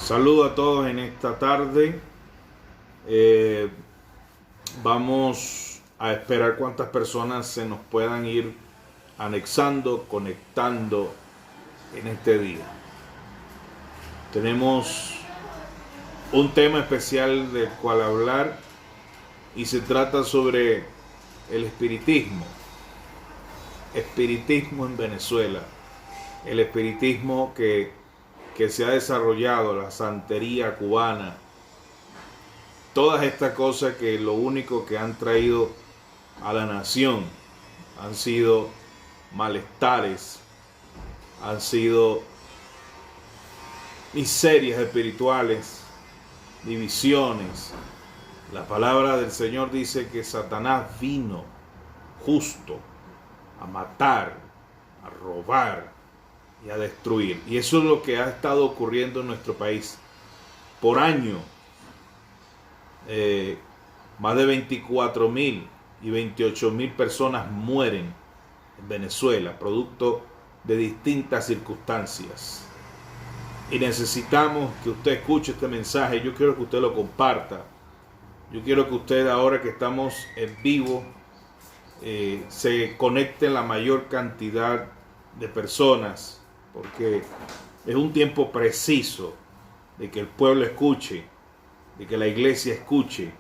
Saludo a todos en esta tarde. Vamos a esperar cuántas personas se nos puedan ir anexando, conectando en este día. Tenemos un tema especial del cual hablar y se trata sobre el espiritismo. Espiritismo en Venezuela. El espiritismo que se ha desarrollado, la santería cubana, todas estas cosas que lo único que han traído a la nación han sido malestares, han sido miserias espirituales, divisiones. La palabra del Señor dice que Satanás vino justo a matar, a robar y a destruir. Y eso es lo que ha estado ocurriendo en nuestro país. Por año, más de 24.000 y 28.000 personas mueren en Venezuela, producto de distintas circunstancias. Y necesitamos que usted escuche este mensaje. Yo quiero que usted lo comparta. Yo quiero que usted, ahora que estamos en vivo, se conecte la mayor cantidad de personas, porque es un tiempo preciso de que el pueblo escuche, de que la iglesia escuche.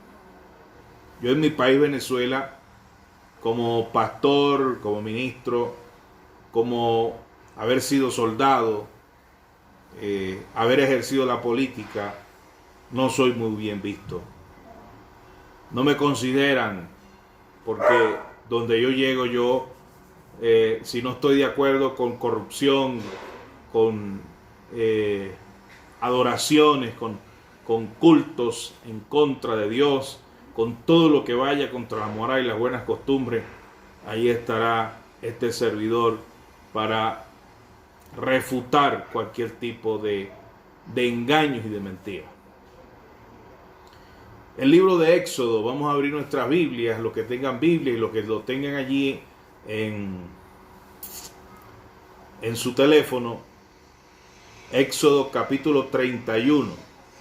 Yo en mi país, Venezuela, como pastor, como ministro, como haber sido soldado, haber ejercido la política, no soy muy bien visto. No me consideran, porque donde yo llego, si no estoy de acuerdo con corrupción, con adoraciones, con cultos en contra de Dios, con todo lo que vaya contra la moral y las buenas costumbres, ahí estará este servidor para refutar cualquier tipo de engaños y de mentiras. El libro de Éxodo, vamos a abrir nuestras Biblias, los que tengan Biblia y los que lo tengan allí en su teléfono. Éxodo capítulo 31,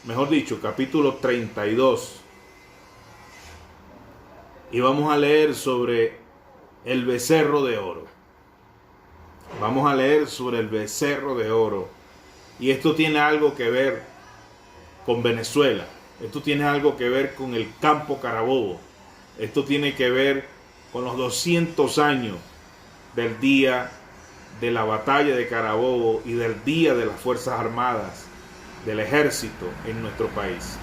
mejor dicho, capítulo 32. Y vamos a leer sobre el becerro de oro. Vamos a leer sobre el becerro de oro. Y esto tiene algo que ver con Venezuela. Esto tiene algo que ver con el campo Carabobo. Esto tiene que ver con los 200 años del día de la batalla de Carabobo y del día de las Fuerzas Armadas, del ejército en nuestro país.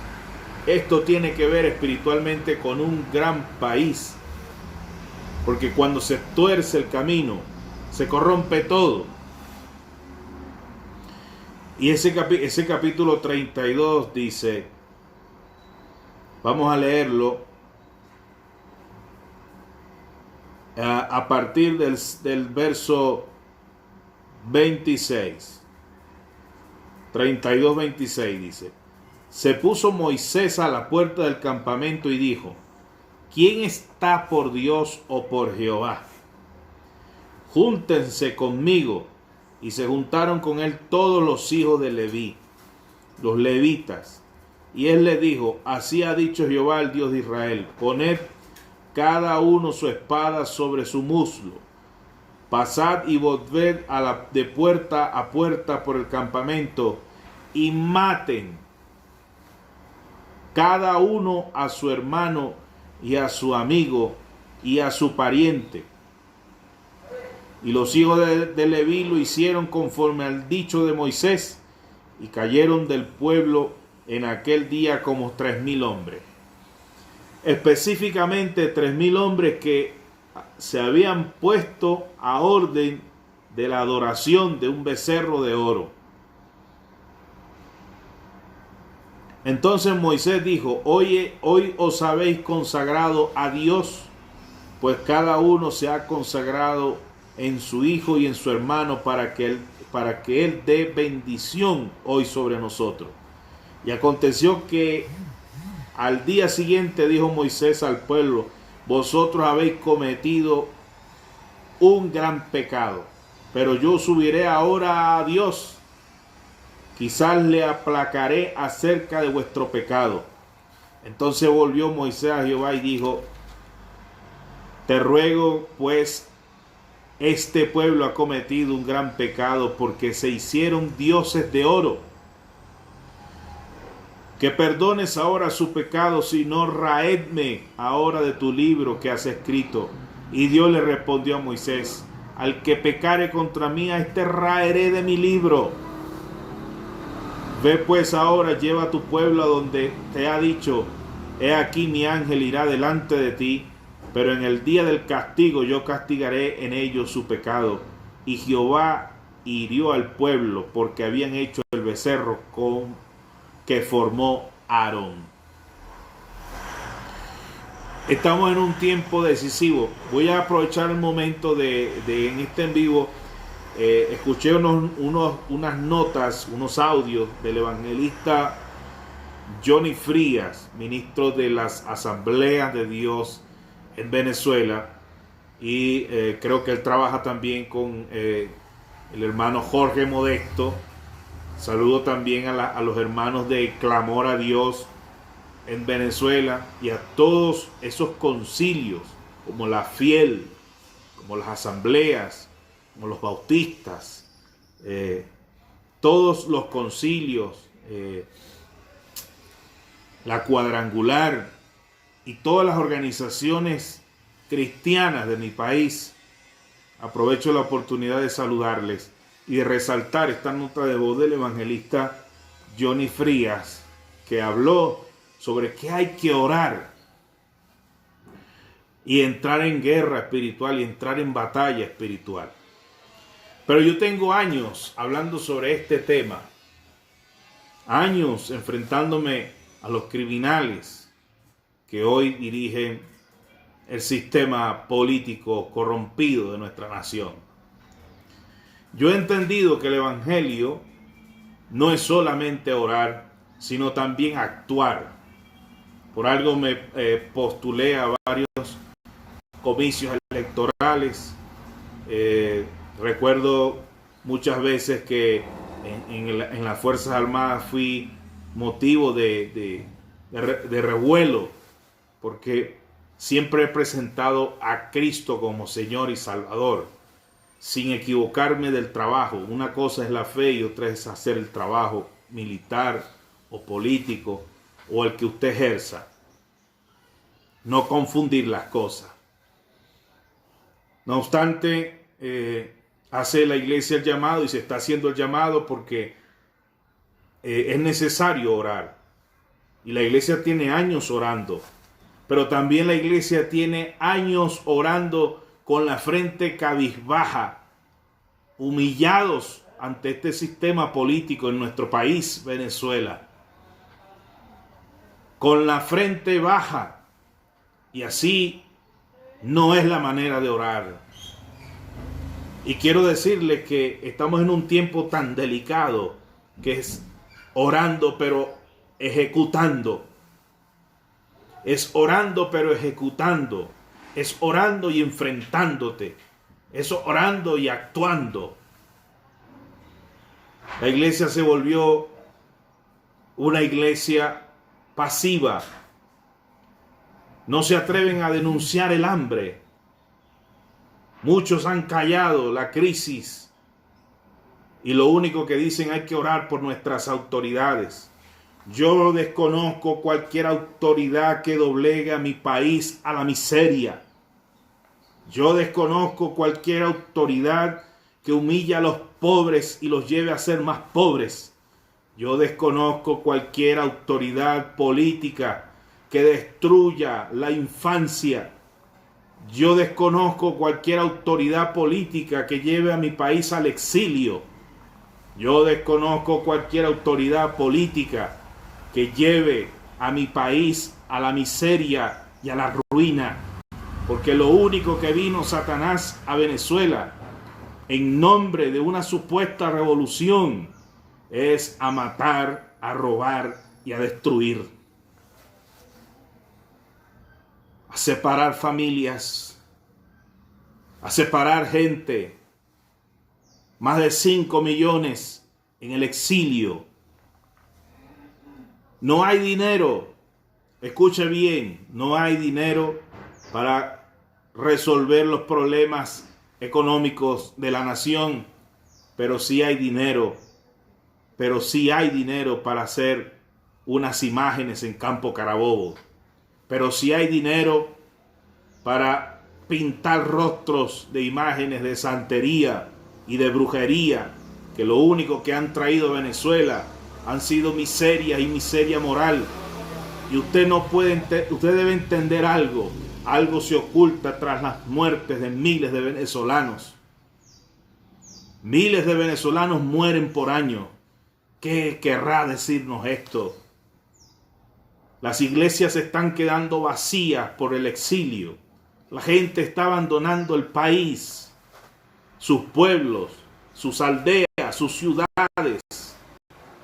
Esto tiene que ver espiritualmente con un gran país, porque cuando se tuerce el camino, se corrompe todo. Y ese capítulo 32 dice, vamos a leerlo a partir del verso 26. 32-26 dice: Se puso Moisés a la puerta del campamento y dijo: ¿Quién está por Dios o por Jehová? Júntense conmigo. Y se juntaron con él todos los hijos de Leví, los levitas. Y él le dijo: Así ha dicho Jehová, el Dios de Israel: Poned cada uno su espada sobre su muslo. Pasad y volved de puerta a puerta por el campamento y maten cada uno a su hermano y a su amigo y a su pariente. Y los hijos de Leví lo hicieron conforme al dicho de Moisés, y cayeron del pueblo en aquel día como 3.000 hombres. Específicamente 3.000 hombres que se habían puesto a orden de la adoración de un becerro de oro. Entonces Moisés dijo: Oye, hoy os habéis consagrado a Dios, pues cada uno se ha consagrado en su hijo y en su hermano para que él dé bendición hoy sobre nosotros. Y aconteció que al día siguiente dijo Moisés al pueblo: Vosotros habéis cometido un gran pecado, pero yo subiré ahora a Dios quizás le aplacaré acerca de vuestro pecado. Entonces volvió Moisés a Jehová y dijo: te ruego, pues, este pueblo ha cometido un gran pecado, porque se hicieron dioses de oro. Que perdones ahora su pecado, si no, raedme ahora de tu libro que has escrito. Y Dios le respondió a Moisés: al que pecare contra mí, a este raeré de mi libro. Ve pues ahora, lleva a tu pueblo a donde te ha dicho: he aquí mi ángel irá delante de ti, pero en el día del castigo yo castigaré en ellos su pecado. Y Jehová hirió al pueblo porque habían hecho el becerro que formó Aarón. Estamos en un tiempo decisivo. Voy a aprovechar el momento de en este en vivo. Escuché unas notas, unos audios del evangelista Johnny Frías, ministro de las Asambleas de Dios en Venezuela, y creo que él trabaja también con el hermano Jorge Modesto. Saludo también a los hermanos de Clamor a Dios en Venezuela y a todos esos concilios, como la Fiel, como las asambleas, como los bautistas, todos los concilios, la Cuadrangular y todas las organizaciones cristianas de mi país. Aprovecho la oportunidad de saludarles y de resaltar esta nota de voz del evangelista Johnny Frías, que habló sobre que hay que orar y entrar en guerra espiritual y entrar en batalla espiritual. Pero yo tengo años hablando sobre este tema, años enfrentándome a los criminales que hoy dirigen el sistema político corrompido de nuestra nación. Yo he entendido que el evangelio no es solamente orar, sino también actuar. Por algo me postulé a varios comicios electorales. Recuerdo muchas veces que en las Fuerzas Armadas fui motivo de revuelo, porque siempre he presentado a Cristo como Señor y Salvador, sin equivocarme del trabajo. Una cosa es la fe y otra es hacer el trabajo militar o político o el que usted ejerza. No confundir las cosas. No obstante, hace la iglesia el llamado, y se está haciendo el llamado porque es necesario orar. Y la iglesia tiene años orando. Pero también la iglesia tiene años orando con la frente cabizbaja, humillados ante este sistema político en nuestro país, Venezuela. Con la frente baja. Y así no es la manera de orar. Y quiero decirle que estamos en un tiempo tan delicado, que es orando pero ejecutando. Es orando pero ejecutando. Es orando y enfrentándote. Es orando y actuando. La iglesia se volvió una iglesia pasiva. No se atreven a denunciar el hambre. Muchos han callado la crisis y lo único que dicen: hay que orar por nuestras autoridades. Yo desconozco cualquier autoridad que doblegue a mi país a la miseria. Yo desconozco cualquier autoridad que humille a los pobres y los lleve a ser más pobres. Yo desconozco cualquier autoridad política que destruya la infancia. Yo desconozco cualquier autoridad política que lleve a mi país al exilio. Yo desconozco cualquier autoridad política que lleve a mi país a la miseria y a la ruina. Porque lo único que vino Satanás a Venezuela en nombre de una supuesta revolución es a matar, a robar y a destruir. A separar familias, a separar gente. Más de 5 millones en el exilio. No hay dinero, escuche bien, no hay dinero para resolver los problemas económicos de la nación, pero sí hay dinero para hacer unas imágenes en Campo Carabobo, pero sí hay dinero para pintar rostros de imágenes de santería y de brujería, que lo único que han traído a Venezuela han sido miseria y miseria moral. Y usted debe entender algo se oculta tras las muertes de miles de venezolanos. Miles de venezolanos mueren por año. ¿Qué querrá decirnos esto? Las iglesias se están quedando vacías por el exilio. La gente está abandonando el país, sus pueblos, sus aldeas, sus ciudades.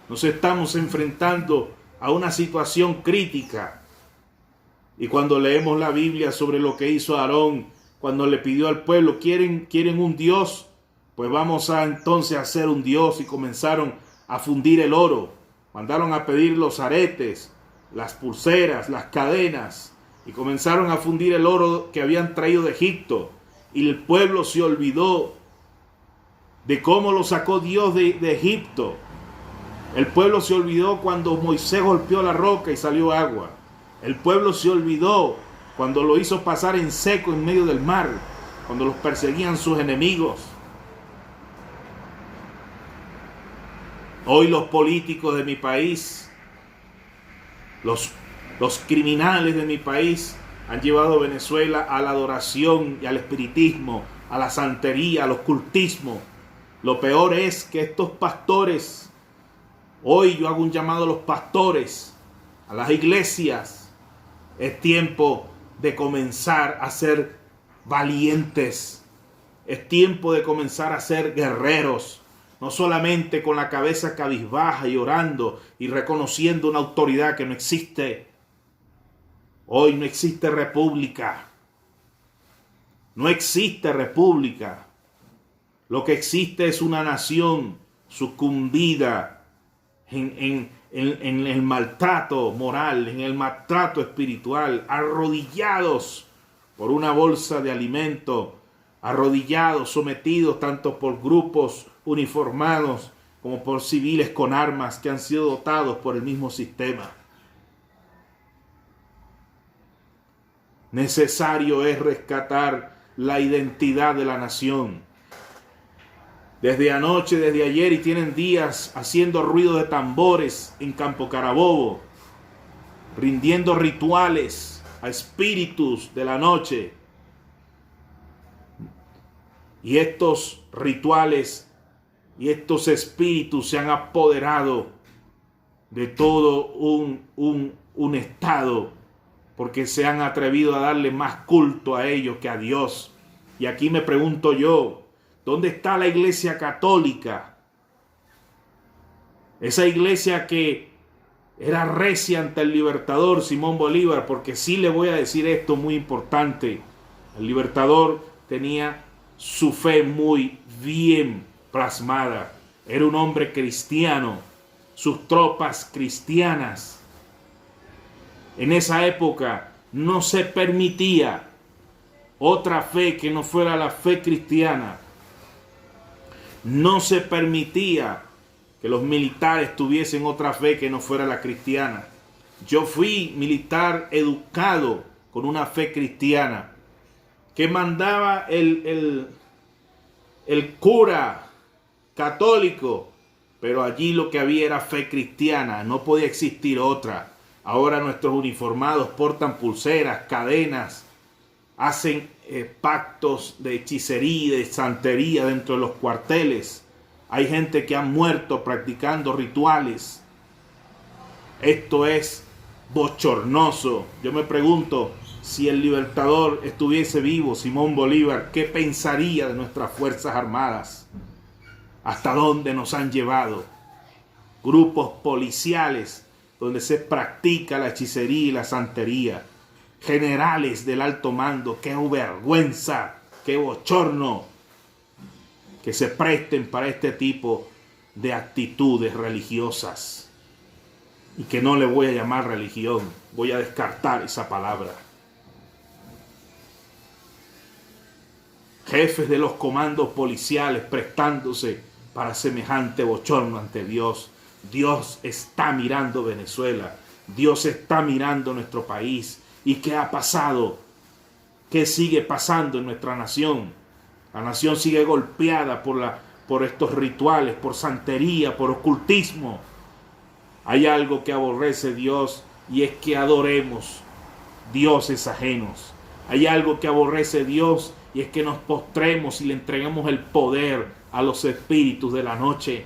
Nos estamos enfrentando a una situación crítica. Y cuando leemos la Biblia sobre lo que hizo Aarón, cuando le pidió al pueblo, ¿quieren un Dios? Pues vamos a entonces hacer un Dios. Y comenzaron a fundir el oro. Mandaron a pedir los aretes, las pulseras, las cadenas. Y comenzaron a fundir el oro que habían traído de Egipto. Y el pueblo se olvidó de cómo lo sacó Dios de Egipto. El pueblo se olvidó cuando Moisés golpeó la roca y salió agua. El pueblo se olvidó cuando lo hizo pasar en seco en medio del mar, cuando los perseguían sus enemigos. Hoy los políticos de mi país, los criminales de mi país han llevado a Venezuela a la adoración y al espiritismo, a la santería, al ocultismo. Lo peor es que estos pastores, hoy yo hago un llamado a los pastores, a las iglesias. Es tiempo de comenzar a ser valientes. Es tiempo de comenzar a ser guerreros. No solamente con la cabeza cabizbaja y orando y reconociendo una autoridad que no existe. Hoy no existe república. No existe república. Lo que existe es una nación sucumbida en el maltrato moral, en el maltrato espiritual, arrodillados por una bolsa de alimento, arrodillados, sometidos tanto por grupos uniformados como por civiles con armas que han sido dotados por el mismo sistema. Necesario es rescatar la identidad de la nación. Desde anoche, desde ayer, y tienen días haciendo ruido de tambores en Campo Carabobo, rindiendo rituales a espíritus de la noche. Y estos rituales y estos espíritus se han apoderado de todo un estado, porque se han atrevido a darle más culto a ellos que a Dios. Y aquí me pregunto yo, ¿dónde está la iglesia católica? Esa iglesia que era recia ante el libertador Simón Bolívar, porque sí le voy a decir esto muy importante. El libertador tenía su fe muy bien plasmada. Era un hombre cristiano, sus tropas cristianas. En esa época no se permitía otra fe que no fuera la fe cristiana. No se permitía que los militares tuviesen otra fe que no fuera la cristiana. Yo fui militar educado con una fe cristiana que mandaba el cura católico, pero allí lo que había era fe cristiana, no podía existir otra. Ahora nuestros uniformados portan pulseras, cadenas, hacen pactos de hechicería y de santería dentro de los cuarteles. Hay gente que ha muerto practicando rituales. Esto es bochornoso. Yo me pregunto, si el libertador estuviese vivo, Simón Bolívar, ¿qué pensaría de nuestras Fuerzas Armadas? ¿Hasta dónde nos han llevado? Grupos policiales donde se practica la hechicería y la santería. Generales del alto mando, qué vergüenza, qué bochorno que se presten para este tipo de actitudes religiosas, y que no le voy a llamar religión, voy a descartar esa palabra. Jefes de los comandos policiales prestándose para semejante bochorno ante Dios. Dios está mirando Venezuela, Dios está mirando nuestro país. ¿Y qué ha pasado? ¿Qué sigue pasando en nuestra nación? La nación sigue golpeada por estos rituales, por santería, por ocultismo. Hay algo que aborrece Dios, y es que adoremos dioses ajenos. Hay algo que aborrece Dios, y es que nos postremos y le entreguemos el poder a los espíritus de la noche.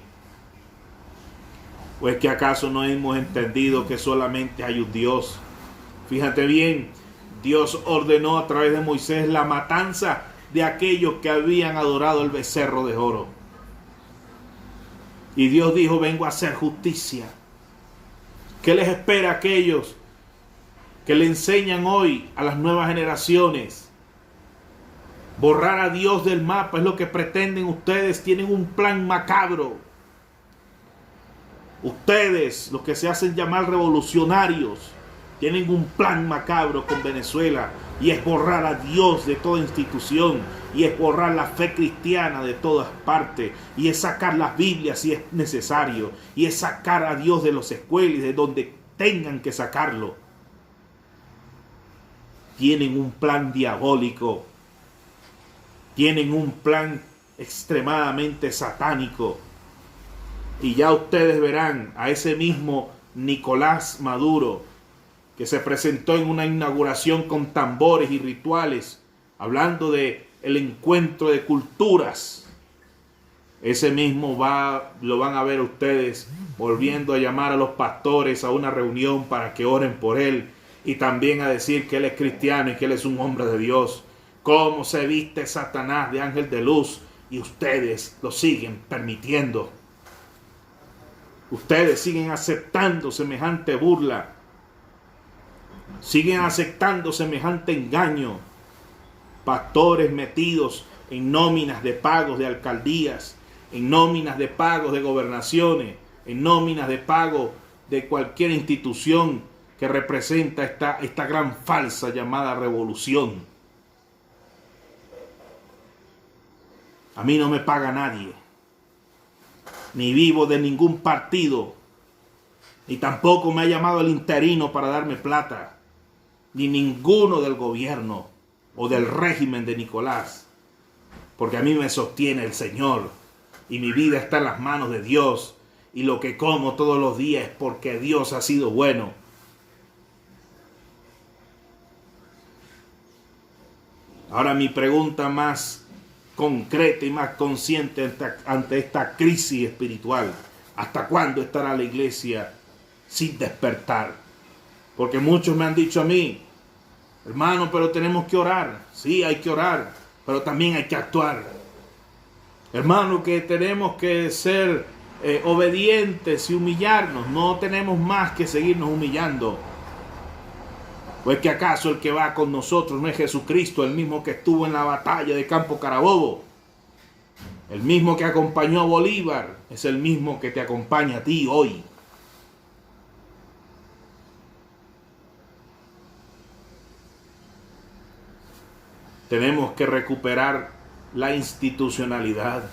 ¿O es que acaso no hemos entendido que solamente hay un Dios? Fíjate bien, Dios ordenó a través de Moisés la matanza de aquellos que habían adorado el becerro de oro. Y Dios dijo: vengo a hacer justicia. ¿Qué les espera a aquellos que le enseñan hoy a las nuevas generaciones? Borrar a Dios del mapa es lo que pretenden ustedes. Tienen un plan macabro. Ustedes, los que se hacen llamar revolucionarios, tienen un plan macabro con Venezuela, y es borrar a Dios de toda institución, y es borrar la fe cristiana de todas partes, y es sacar las Biblias si es necesario, y es sacar a Dios de los escuelas, de donde tengan que sacarlo. Tienen un plan diabólico, tienen un plan extremadamente satánico, y ya ustedes verán a ese mismo Nicolás Maduro, que se presentó en una inauguración con tambores y rituales, hablando de el encuentro de culturas. Ese mismo lo van a ver ustedes volviendo a llamar a los pastores a una reunión para que oren por él, y también a decir que él es cristiano y que él es un hombre de Dios. Cómo se viste Satanás de ángel de luz, y ustedes lo siguen permitiendo. Ustedes siguen aceptando semejante burla, siguen aceptando semejante engaño. Pastores metidos en nóminas de pagos de alcaldías, en nóminas de pagos de gobernaciones, en nóminas de pago de cualquier institución que representa esta gran falsa llamada revolución. A mí no me paga nadie, ni vivo de ningún partido, ni tampoco me ha llamado el interino para darme plata, ni ninguno del gobierno o del régimen de Nicolás, porque a mí me sostiene el Señor, y mi vida está en las manos de Dios, y lo que como todos los días es porque Dios ha sido bueno. Ahora mi pregunta más concreta y más consciente ante esta crisis espiritual: ¿hasta cuándo estará la iglesia sin despertar? Porque muchos me han dicho a mí: hermano, pero tenemos que orar. Sí, hay que orar, pero también hay que actuar. Hermano, que tenemos que ser obedientes y humillarnos. No tenemos más que seguirnos humillando. ¿O es que acaso el que va con nosotros no es Jesucristo, el mismo que estuvo en la batalla de Campo Carabobo? El mismo que acompañó a Bolívar es el mismo que te acompaña a ti hoy. Tenemos que recuperar la institucionalidad.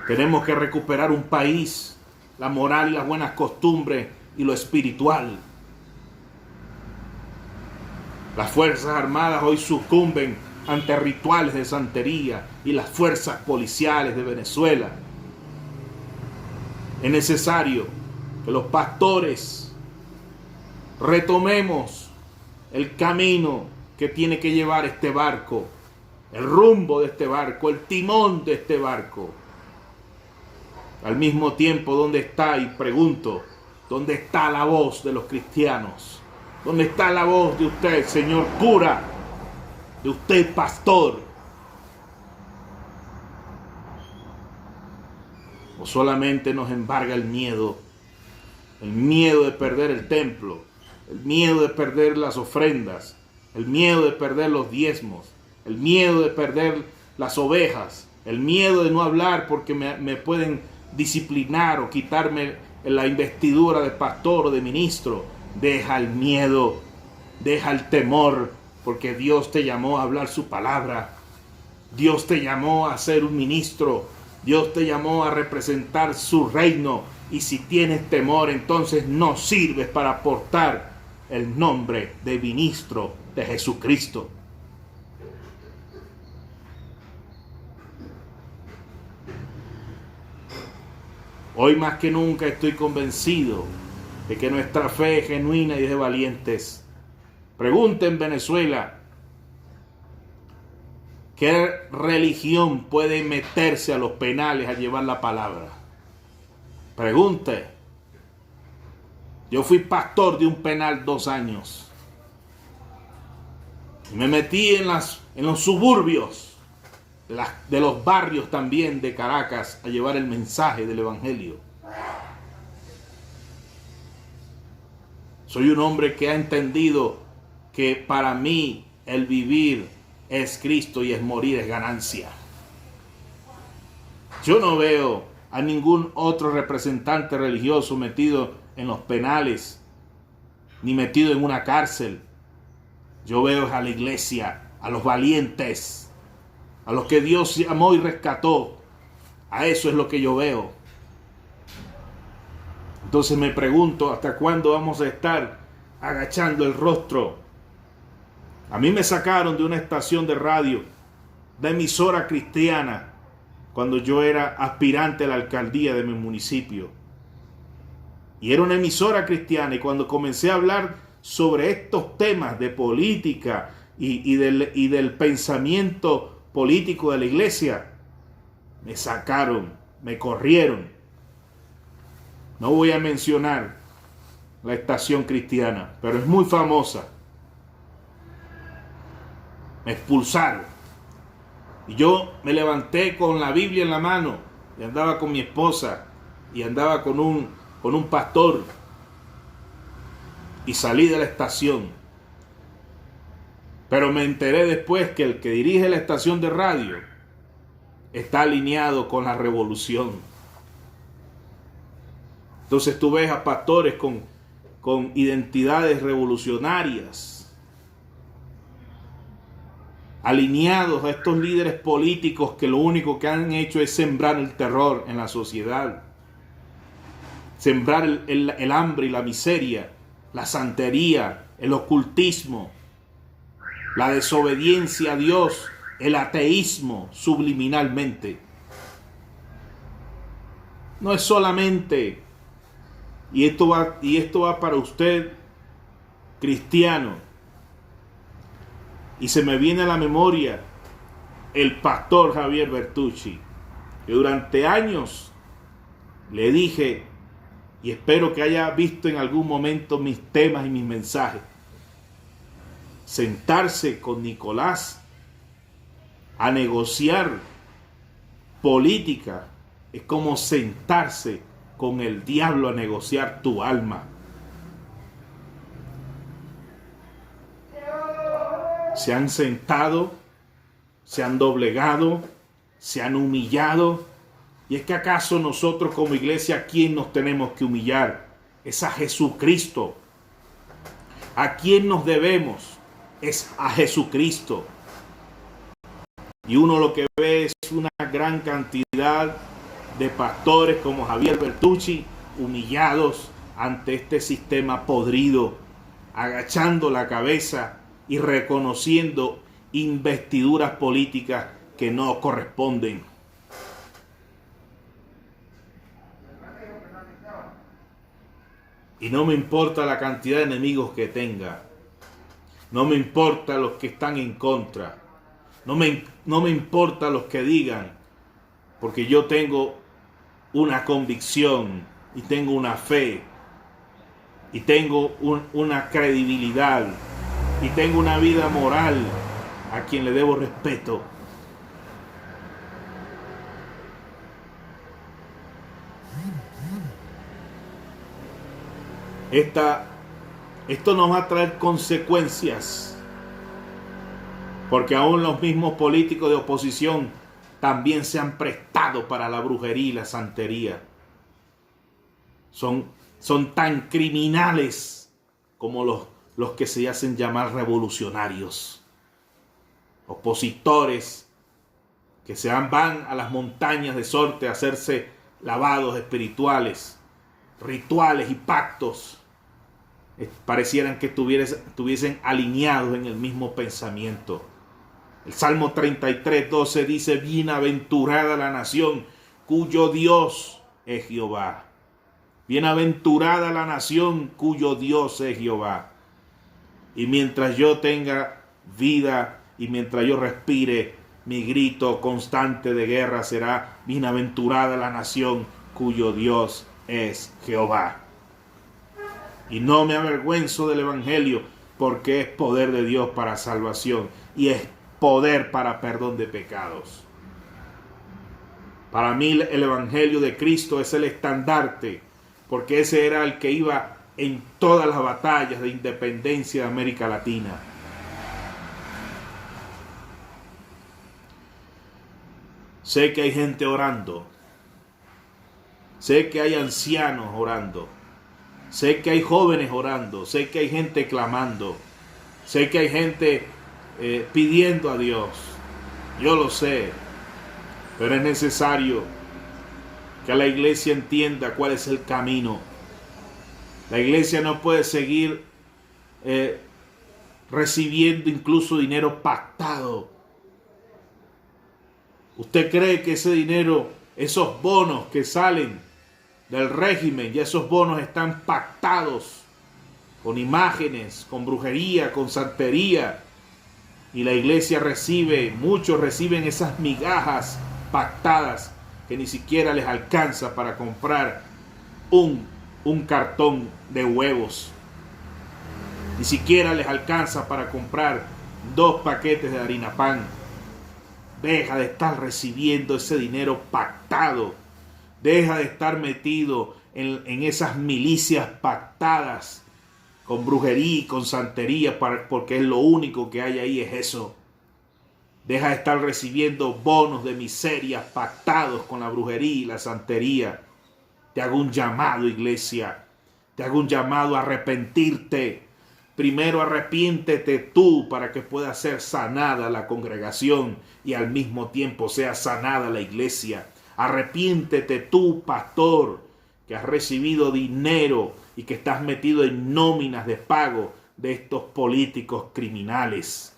Tenemos que recuperar un país, la moral y las buenas costumbres y lo espiritual. Las Fuerzas Armadas hoy sucumben ante rituales de santería, y las fuerzas policiales de Venezuela. Es necesario que los pastores retomemos el camino que tiene que llevar este barco, el rumbo de este barco, el timón de este barco. Al mismo tiempo, ¿dónde está? Y pregunto, ¿dónde está la voz de los cristianos? ¿Dónde está la voz de usted, señor cura? De usted, pastor. ¿O solamente nos embarga el miedo de perder el templo, el miedo de perder las ofrendas, el miedo de perder los diezmos, el miedo de perder las ovejas, el miedo de no hablar porque me pueden disciplinar o quitarme la investidura de pastor o de ministro. Deja el miedo, deja el temor, porque Dios te llamó a hablar su palabra. Dios te llamó a ser un ministro. Dios te llamó a representar su reino. Y si tienes temor, entonces no sirves para portar el nombre de ministro de Jesucristo. Hoy más que nunca estoy convencido de que nuestra fe es genuina y es de valientes. Pregunta en Venezuela, ¿qué religión puede meterse a los penales a llevar la palabra? Pregunte. Yo fui pastor de un penal 2 años. Y me metí en los suburbios de los barrios también de Caracas a llevar el mensaje del Evangelio. Soy un hombre que ha entendido que para mí el vivir es Cristo y el morir es ganancia. Yo no veo a ningún otro representante religioso metido en los penales, ni metido en una cárcel. Yo veo a la iglesia, a los valientes, a los que Dios amó y rescató. A eso es lo que yo veo. Entonces me pregunto, ¿hasta cuándo vamos a estar agachando el rostro? A mí me sacaron de una estación de radio, de emisora cristiana, cuando yo era aspirante a la alcaldía de mi municipio. Y era una emisora cristiana, y cuando comencé a hablar sobre estos temas de política y del pensamiento político de la iglesia, me sacaron, me corrieron. No voy a mencionar la estación cristiana, pero es muy famosa. Me expulsaron. Y yo me levanté con la Biblia en la mano, y andaba con mi esposa, y andaba con un pastor, y salí de la estación. Pero me enteré después que el que dirige la estación de radio está alineado con la revolución. Entonces tú ves a pastores con identidades revolucionarias, alineados a estos líderes políticos que lo único que han hecho es sembrar el terror en la sociedad, sembrar el hambre y la miseria, la santería, el ocultismo, la desobediencia a Dios, el ateísmo subliminalmente. No es solamente, y esto va para usted, cristiano, y se me viene a la memoria el pastor Javier Bertucci, que durante años le dije, y espero que haya visto en algún momento mis temas y mis mensajes, sentarse con Nicolás a negociar política es como sentarse con el diablo a negociar tu alma. Se han sentado, se han doblegado, se han humillado. ¿Y es que acaso nosotros como iglesia a quién nos tenemos que humillar? Es a Jesucristo. ¿A quién nos debemos? Es a Jesucristo. Y uno lo que ve es una gran cantidad de pastores como Javier Bertucci humillados ante este sistema podrido, agachando la cabeza y reconociendo investiduras políticas que no corresponden. Y no me importa la cantidad de enemigos que tenga. No me importa los que están en contra. No me importa los que digan. Porque yo tengo una convicción y tengo una fe. Y tengo una credibilidad. Y tengo una vida moral a quien le debo respeto. Esto nos va a traer consecuencias, porque aún los mismos políticos de oposición también se han prestado para la brujería y la santería. Son tan criminales como los que se hacen llamar revolucionarios, opositores que van a las montañas de Sorte a hacerse lavados espirituales, rituales y pactos. Parecieran que estuviesen alineados en el mismo pensamiento. El Salmo 33:12 dice: bienaventurada la nación cuyo Dios es Jehová. Bienaventurada la nación cuyo Dios es Jehová. Y mientras yo tenga vida y mientras yo respire, mi grito constante de guerra será: bienaventurada la nación cuyo Dios es Jehová. Y no me avergüenzo del Evangelio, porque es poder de Dios para salvación y es poder para perdón de pecados. Para mí el Evangelio de Cristo es el estandarte, porque ese era el que iba en todas las batallas de independencia de América Latina. Sé que hay gente orando. Sé que hay ancianos orando. Sé que hay jóvenes orando. Sé que hay gente clamando. Sé que hay gente pidiendo a Dios. Yo lo sé. Pero es necesario que la iglesia entienda cuál es el camino. La iglesia no puede seguir recibiendo incluso dinero pactado. ¿Usted cree que ese dinero, esos bonos que salen del régimen, ya esos bonos están pactados con imágenes, con brujería, con santería? Y la iglesia muchos reciben esas migajas pactadas que ni siquiera les alcanza para comprar un cartón de huevos. Ni siquiera les alcanza para comprar 2 paquetes de harina pan. Deja de estar recibiendo ese dinero pactado. Deja de estar metido en esas milicias pactadas con brujería y con santería, porque es lo único que hay ahí, es eso. Deja de estar recibiendo bonos de miseria pactados con la brujería y la santería. Te hago un llamado, iglesia. Te hago un llamado a arrepentirte. Primero arrepiéntete tú para que pueda ser sanada la congregación y al mismo tiempo sea sanada la iglesia. Arrepiéntete tú, pastor, que has recibido dinero y que estás metido en nóminas de pago de estos políticos criminales.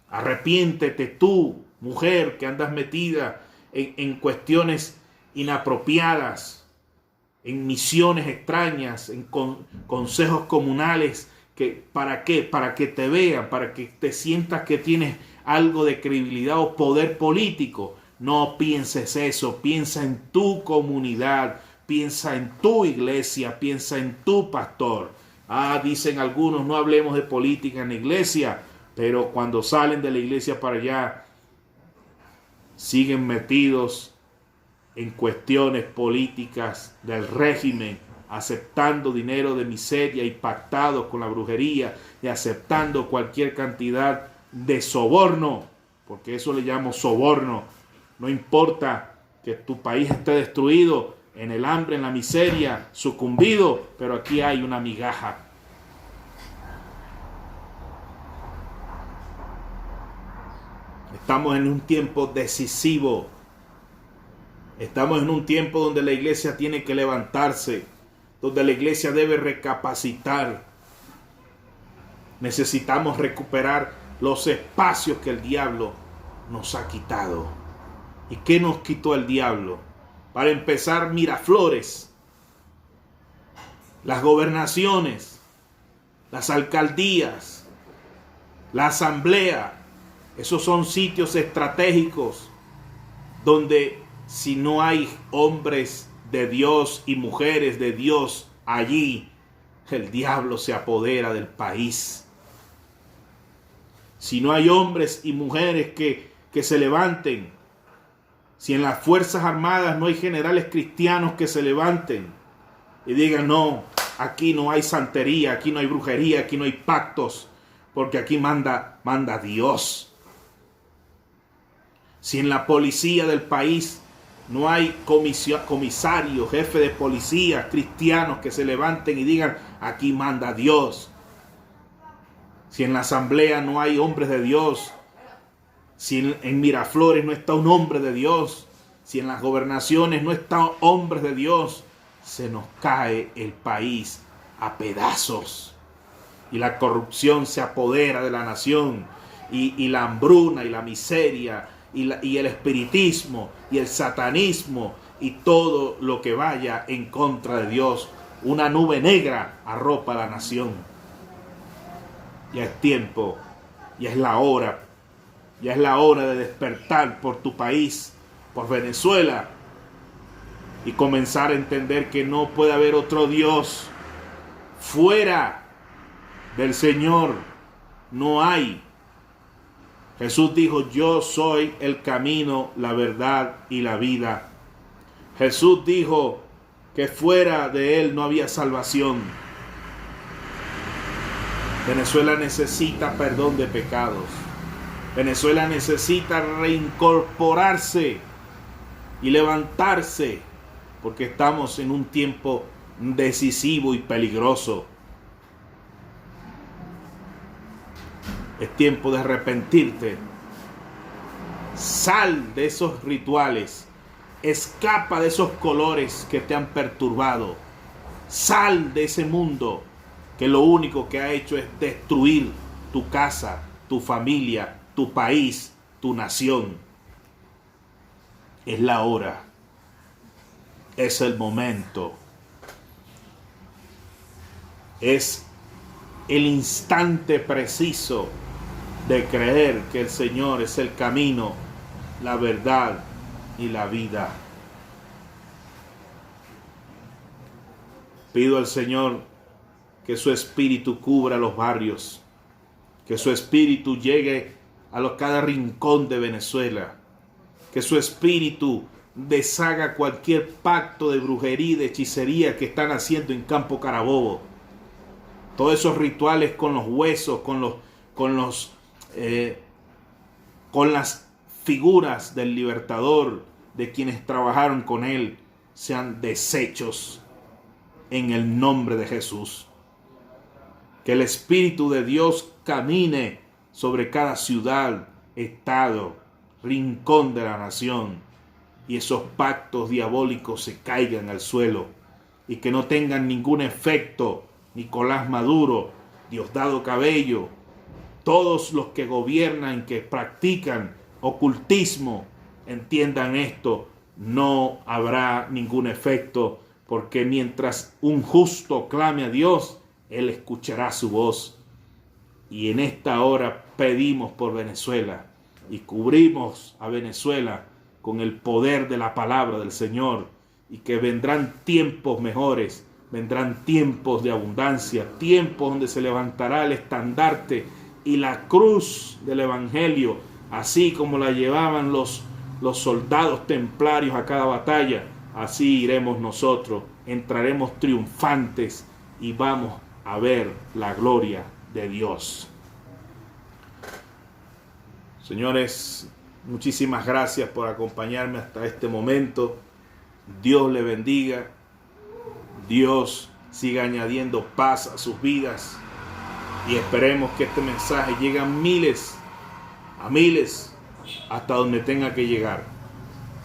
Arrepiéntete tú, mujer, que andas metida en cuestiones inapropiadas, en misiones extrañas, en consejos comunales. ¿Para qué? Para que te vean, para que te sientas que tienes algo de credibilidad o poder político. No pienses eso, piensa en tu comunidad, piensa en tu iglesia, piensa en tu pastor. Dicen algunos, no hablemos de política en la iglesia, pero cuando salen de la iglesia para allá, siguen metidos en cuestiones políticas del régimen, aceptando dinero de miseria y pactados con la brujería y aceptando cualquier cantidad de soborno, porque eso le llamo soborno. No importa que tu país esté destruido, en el hambre, en la miseria, sucumbido, pero aquí hay una migaja. Estamos en un tiempo decisivo. Estamos en un tiempo donde la iglesia tiene que levantarse, donde la iglesia debe recapacitar. Necesitamos recuperar los espacios que el diablo nos ha quitado. ¿Y qué nos quitó el diablo? Para empezar, Miraflores, las gobernaciones, las alcaldías, la asamblea. Esos son sitios estratégicos donde si no hay hombres de Dios y mujeres de Dios allí, el diablo se apodera del país. Si no hay hombres y mujeres que se levanten, si en las Fuerzas Armadas no hay generales cristianos que se levanten y digan: no, aquí no hay santería, aquí no hay brujería, aquí no hay pactos, porque aquí manda Dios. Si en la policía del país no hay comisarios, jefes de policía cristianos que se levanten y digan, aquí manda Dios. Si en la asamblea no hay hombres de Dios, si en Miraflores no está un hombre de Dios, si en las gobernaciones no están hombres de Dios, se nos cae el país a pedazos. Y la corrupción se apodera de la nación, y la hambruna y la miseria y el espiritismo y el satanismo y todo lo que vaya en contra de Dios. Una nube negra arropa a la nación. Ya es tiempo, ya es la hora de despertar por tu país, por Venezuela, y comenzar a entender que no puede haber otro Dios fuera del Señor. No hay. Jesús dijo, yo soy el camino, la verdad y la vida. Jesús dijo que fuera de Él no había salvación. Venezuela necesita perdón de pecados. Venezuela necesita reincorporarse y levantarse, porque estamos en un tiempo decisivo y peligroso. Es tiempo de arrepentirte. Sal de esos rituales. Escapa de esos colores que te han perturbado. Sal de ese mundo que lo único que ha hecho es destruir tu casa, tu familia, tu país, tu nación. Es la hora. Es el momento. Es el instante preciso de creer que el Señor es el camino, la verdad y la vida. Pido al Señor que su espíritu cubra los barrios, que su espíritu llegue a cada rincón de Venezuela, que su espíritu deshaga cualquier pacto de brujería y de hechicería que están haciendo en Campo Carabobo. Todos esos rituales con los huesos, con las figuras del libertador, de quienes trabajaron con él, sean deshechos en el nombre de Jesús. Que el Espíritu de Dios camine sobre cada ciudad, estado, rincón de la nación, y esos pactos diabólicos se caigan al suelo y que no tengan ningún efecto. Nicolás Maduro, Diosdado Cabello, todos los que gobiernan, que practican ocultismo, entiendan esto, no habrá ningún efecto, porque mientras un justo clame a Dios, Él escuchará su voz. Y en esta hora pedimos por Venezuela y cubrimos a Venezuela con el poder de la palabra del Señor, y que vendrán tiempos mejores. Vendrán tiempos de abundancia, tiempos donde se levantará el estandarte y la cruz del Evangelio, así como la llevaban los soldados templarios a cada batalla. Así iremos nosotros, entraremos triunfantes y vamos a ver la gloria de Dios. Señores, muchísimas gracias por acompañarme hasta este momento. Dios le bendiga. Dios siga añadiendo paz a sus vidas, y esperemos que este mensaje llegue a miles, hasta donde tenga que llegar.